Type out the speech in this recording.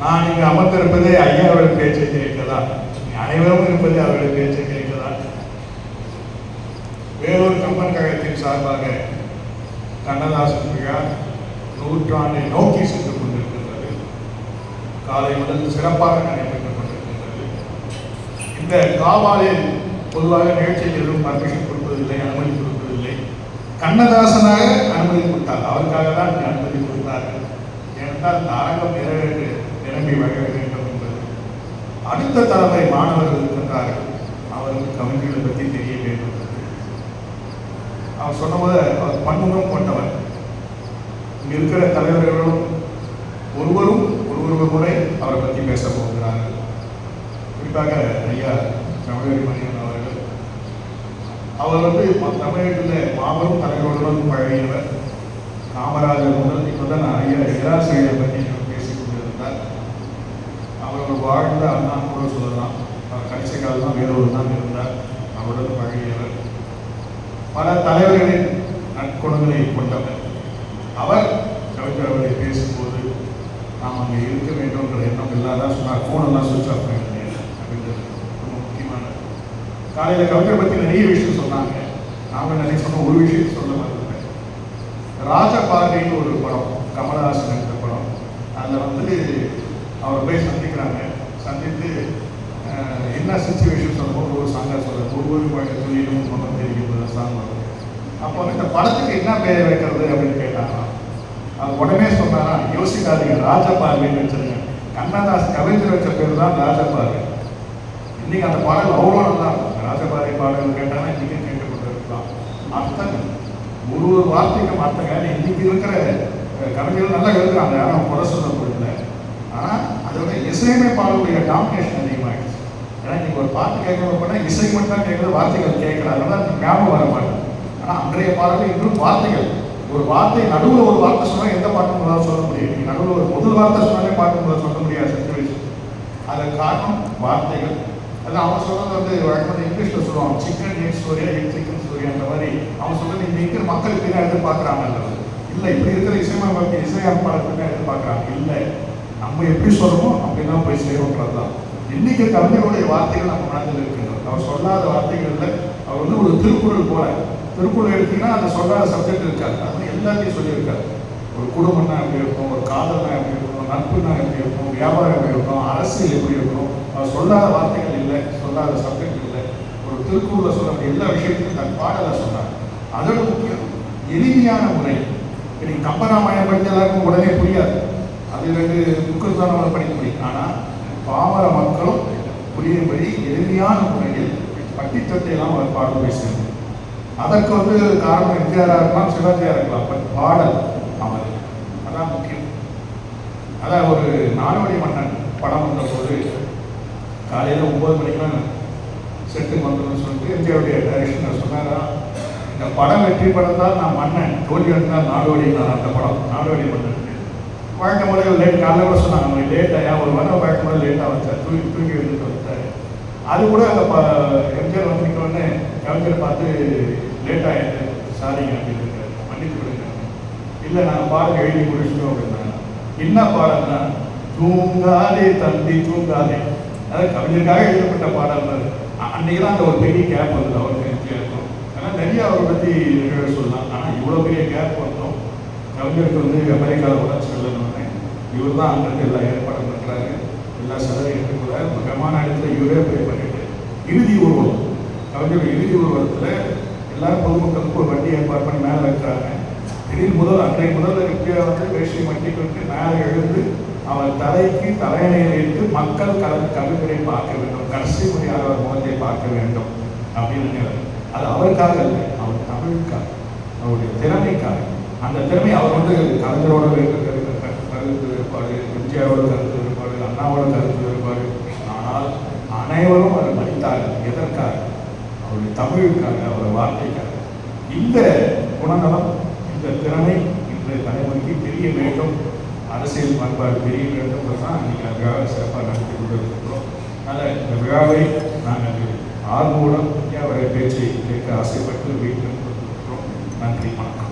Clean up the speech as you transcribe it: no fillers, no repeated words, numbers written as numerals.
நான் இங்கு அமர்ந்திருப்பதே ஐயா அவர்கள் பேச்சை கேட்கதா, அனைவரும் இருப்பது அவருடைய பேச்சை கேட்கதா. வேலூர் கம்பன் கழகத்தின் சார்பாக கண்ணதாசன் விழா 100 நோக்கி சென்று கொண்டிருக்கின்றது. காலை முதல் சிறப்பாக நடைபெற்றுக் கொண்டிருக்கின்றது. இந்த காவாலில் பொதுவாக நிகழ்ச்சியில் எதுவும் பர்மிஷன் கொடுப்பதில்லை, அனுமதி கொடுப்பதில்லை. கண்ணதாசனாக அனுமதி கொடுத்தார், அவருக்காக தான் அனுமதி கொடுத்தார்கள். ஏனென்றால் இந்த அரங்கம் நிரம்பி வழங்க வேண்டும் என்பது. அடுத்த தலைமுறை மாணவர்கள் இருக்கின்றார்கள், அவருக்கு கவிஞர்களை பற்றி தெரிய வேண்டும். அவர் சொன்னபோது அவர் பன்முகம் கொண்டவர். இங்க இருக்கிற தலைவர்களும் ஒருவரும் ஒரு முறை அவரை பற்றி பேச போகிறார்கள். குறிப்பாக ஐயா தமிழடி மணியன் அவர்கள், அவர் தமிழகத்தில் மாபெரும் தலைவர்களுடன் பழகியவர். காமராஜர் முதல் இப்போதான் ஐயா இராசையை பற்றி பேசிக் கொண்டிருந்தார். அவர் வாழ்ந்த அண்ணா கூட சொல்லலாம். அவர் கடைசி காலம் தான் வேறொரு தான் இருந்தார், அவருடன் பழகியவர். பல தலைவர்களின் நற்குணங்களை கொண்டவர். அவர் கவிஞர் அவர்களை பேசும்போது நாம் அங்கே இருக்க வேண்டும்ன்ற எண்ணம் இல்லாதான் சொன்னார். ஃபோனெல்லாம் சுவிட்ச் ஆஃப் பண்ண அப்படின்றது ரொம்ப முக்கியமானது. காலையில் கவிஞர் பற்றி நிறைய விஷயம் சொன்னாங்க. நாம நிறைய சொன்ன ஒரு விஷயம் சொல்ல மாட்டேன். ராஜபார்வைன்னு ஒரு படம், கமலஹாசன் எடுத்த படம். அதில் அவரை போய் சந்திக்கிறாங்க. சந்தித்து என்ன சிச்சுவேஷன் சொல்லும்போது ஒரு சாங்காக சொல்கிறார். ஒவ்வொரு தொழிலும் மனம் தெரிவிக்கிறது சாங் வரும். அப்போ இந்த படத்துக்கு என்ன பேர் வைக்கிறது அப்படின்னு கேட்டாங்க. அது உடனே சொன்னாரா, யோசிக்காதீங்க, ராஜபார்வைன்னு வச்சிருங்க. கண்ணதாஸ் கவிஞர் வச்ச பேர் தான் ராஜபார்வை. இன்னைக்கு அந்த பாடல் அவ்வளோ நல்லா இருக்கும். ராஜபார்வை பாடல் கேட்டாங்கன்னா இன்றைக்கும் கேட்டுக்கொண்டு இருக்கலாம். அர்த்தங்கள் ஒரு வார்த்தைக்கும் அர்த்தங்க. இன்னைக்கு இருக்கிற கவிஞர்கள் நல்லா எழுதுறாங்க, யாரும் குறை சொல்ல முடியல. ஆனால் அதோட இசையமைப்பாளருடைய டாமினேஷன் அதிகமாகிடுச்சு. ஏன்னா இன்னைக்கு ஒரு பாட்டு கேட்கணும் போனால் இசை மட்டும் தான் கேட்குறது, வார்த்தைகள் கேட்கல. அதனால ஞாபகம் வர மாட்டேன். ஆனால் அன்றைய பாடல்கள் இன்னும் வார்த்தைகள், ஒரு வார்த்தை நடுவில் ஒரு வார்த்தை சொன்னால் எந்த பாட்டும் உங்களால் சொல்ல முடியும். நீங்கள் நடுவில் ஒரு முதல் வார்த்தை சொன்னாலே பாட்டு உங்களால் சொல்ல முடியாது சிச்சுவேஷன். அதற்கு காரணம் வார்த்தைகள். அதான் அவன் சொல்றது வழக்கமாக இங்கிலீஷில் சொல்லுவாங்க, சிக்கன் எக் ஸ்டோரியா எக் சிக்கன் ஸ்டோரியா. அந்த மாதிரி அவன் சொல்றது இந்த இருக்கிற மக்களுக்கு என்ன எதிர்பார்க்குறாங்க இல்லை, இப்படி இருக்கிற இசையமைப்பாளருக்கு என்ன எதிர்பார்க்குறாங்க இல்லை, நம்ம எப்படி சொல்லணும் அப்படின்னா போய் செய்யணுன்றது தான். இன்னைக்கு கவிஞருடைய வார்த்தைகள் நம்ம மனதில் இருக்கின்றோம். அவர் சொல்லாத வார்த்தைகளில் அவர் ஒரு திருக்குறள் போல. திருக்குறள் எடுத்தீங்கன்னா அந்த சொல்லாத சப்ஜெக்ட் இருக்காது, அது எல்லாத்தையும் சொல்லியிருக்காரு. ஒரு குடும்பம்னா எப்படி இருக்கும், ஒரு காதல்னா எப்படி இருக்கும், நட்புனா எப்படி இருக்கும், வியாபாரம் எப்படி இருக்கும், அரசியல் எப்படி இருக்கும். அவர் சொல்லாத வார்த்தைகள் இல்லை, சொல்லாத சப்ஜெக்ட் இல்லை. ஒரு திருக்குறளை சொல்லக்கூடிய எல்லா விஷயத்தையும் தன் பாடலை சொன்னார். அதோட முக்கியம் எளிமையான முறை. இன்னைக்கு கம்பராமாயணம் படித்த எல்லாருக்கும் உடனே புரியாது, அது 2 புக்கு தான் நம்மளை படிக்க முடியும். ஆனால் பாமர மக்களும் புரியும்படி எளிமையான முறையில் பட்டித்தட்டையெல்லாம் அவர் பாடல் பேசுகிறது. அதற்கு காரணம் எம்ஜிஆராக இருக்கலாம், சிவாஜியாக இருக்கலாம். பட் பாடல் அவர், அதான் முக்கியம். அதான் ஒரு நாடோடி மன்னன் படம் வந்தபோது காலையில் 9 மணிக்கெலாம் செட்டுக்கு வந்துடும் சொல்லிட்டு எம்ஜிஆருடைய டைரக்ஷன் சொன்னாரா, இந்த படம் வெற்றி படம் தான் நான் மன்னன், தோல்வி இருந்தால் நாடோடி. நான் அந்த படம் நாடோடி மன்னன் வழக்கம் போல லேட். காலையில் கூட சொன்னாங்க லேட்டாக, ஒரு வாரம் வழக்கம் போல லேட்டாக வச்சார், தூங்கி எழுந்துட்டு வந்தார். அது கூட எம்ஜிஆர் வந்துட்டோடனே கவிஞர் பார்த்து லேட்டாக சாரிங்க அப்படின்னு இருக்காரு, மன்னித்து விடுங்க. இல்லை நாங்கள் பாடல் எழுதி முடிச்சிட்டோம் அப்படின்னாங்க. என்ன பாடல்னா தூங்காதே தம்பி தூங்காதே. அதாவது கவிஞருக்காக எழுதப்பட்ட பாடல். அன்றைக்கி தான் அந்த ஒரு பெரிய கேப் வந்தது அவருக்கு எம்ஜிஆருக்கும். ஆனால் நிறைய அவரை பற்றி சொல்லலாம். ஆனால் இவ்வளோ பெரிய கேப் வந்தோம். கவிஞருக்கு அமெரிக்காவில் கூட சொல்லணும்னு இவர் தான் அங்கிருந்து எல்லா ஏற்பாடும் பண்ணுறாரு, எல்லா செலவையும் எடுத்துக்கூட முக்கியமான இடத்துல இவரே ப்ரே பண்ணிட்டு இறுதி ஊர்வலம், கவிஞர் இறுதி ஊர்வலத்தில் எல்லாரும் பொதுமக்களுக்கு ஒரு வண்டி ஏற்பாடு பண்ணி மேலே வைக்கிறாங்க. திடீர்னு அன்றைய முதல்வர் வேஷ்டி மட்டி கொண்டு மேலே எழுந்து அவர் தலைக்கு தலையணையில் வைத்து மக்கள் கவிஞரை பார்க்க வேண்டும், கடைசி முறையாக அவர் முகத்தை பார்க்க வேண்டும் அப்படின்னு. அது அவருக்காக இல்லை, அவர் தமிழுக்காக, அவருடைய திறமைக்காக. அந்த திறமை அவர் கலைஞரோட கருத்து வேறுபாடு, எம்ஜிஆரோட கருத்து வேறுபாடு, அண்ணாவோட கருத்து வேறுபாடு. ஆனால் அனைவரும் அதை மதித்தார்கள். எதற்காக? அவருடைய தமிழுக்காக, அவருடைய வார்த்தைக்காக. இந்த குணநலம், இந்த திறமை இன்றைய தலைமுறைக்கு தெரிய வேண்டும், அரசியல் பண்பாடு தெரிய வேண்டும் தான் இன்னைக்கு அந்த விழாவை சிறப்பாக நடத்தி கொண்டிருக்கிறோம். அதனால் இந்த விழாவை நாங்கள் ஆர்வமுடன் அவருடைய பேச்சை கேட்க ஆசைப்பட்டு வீட்டில் கொடுத்துருக்கிறோம். நன்றி, வணக்கம்.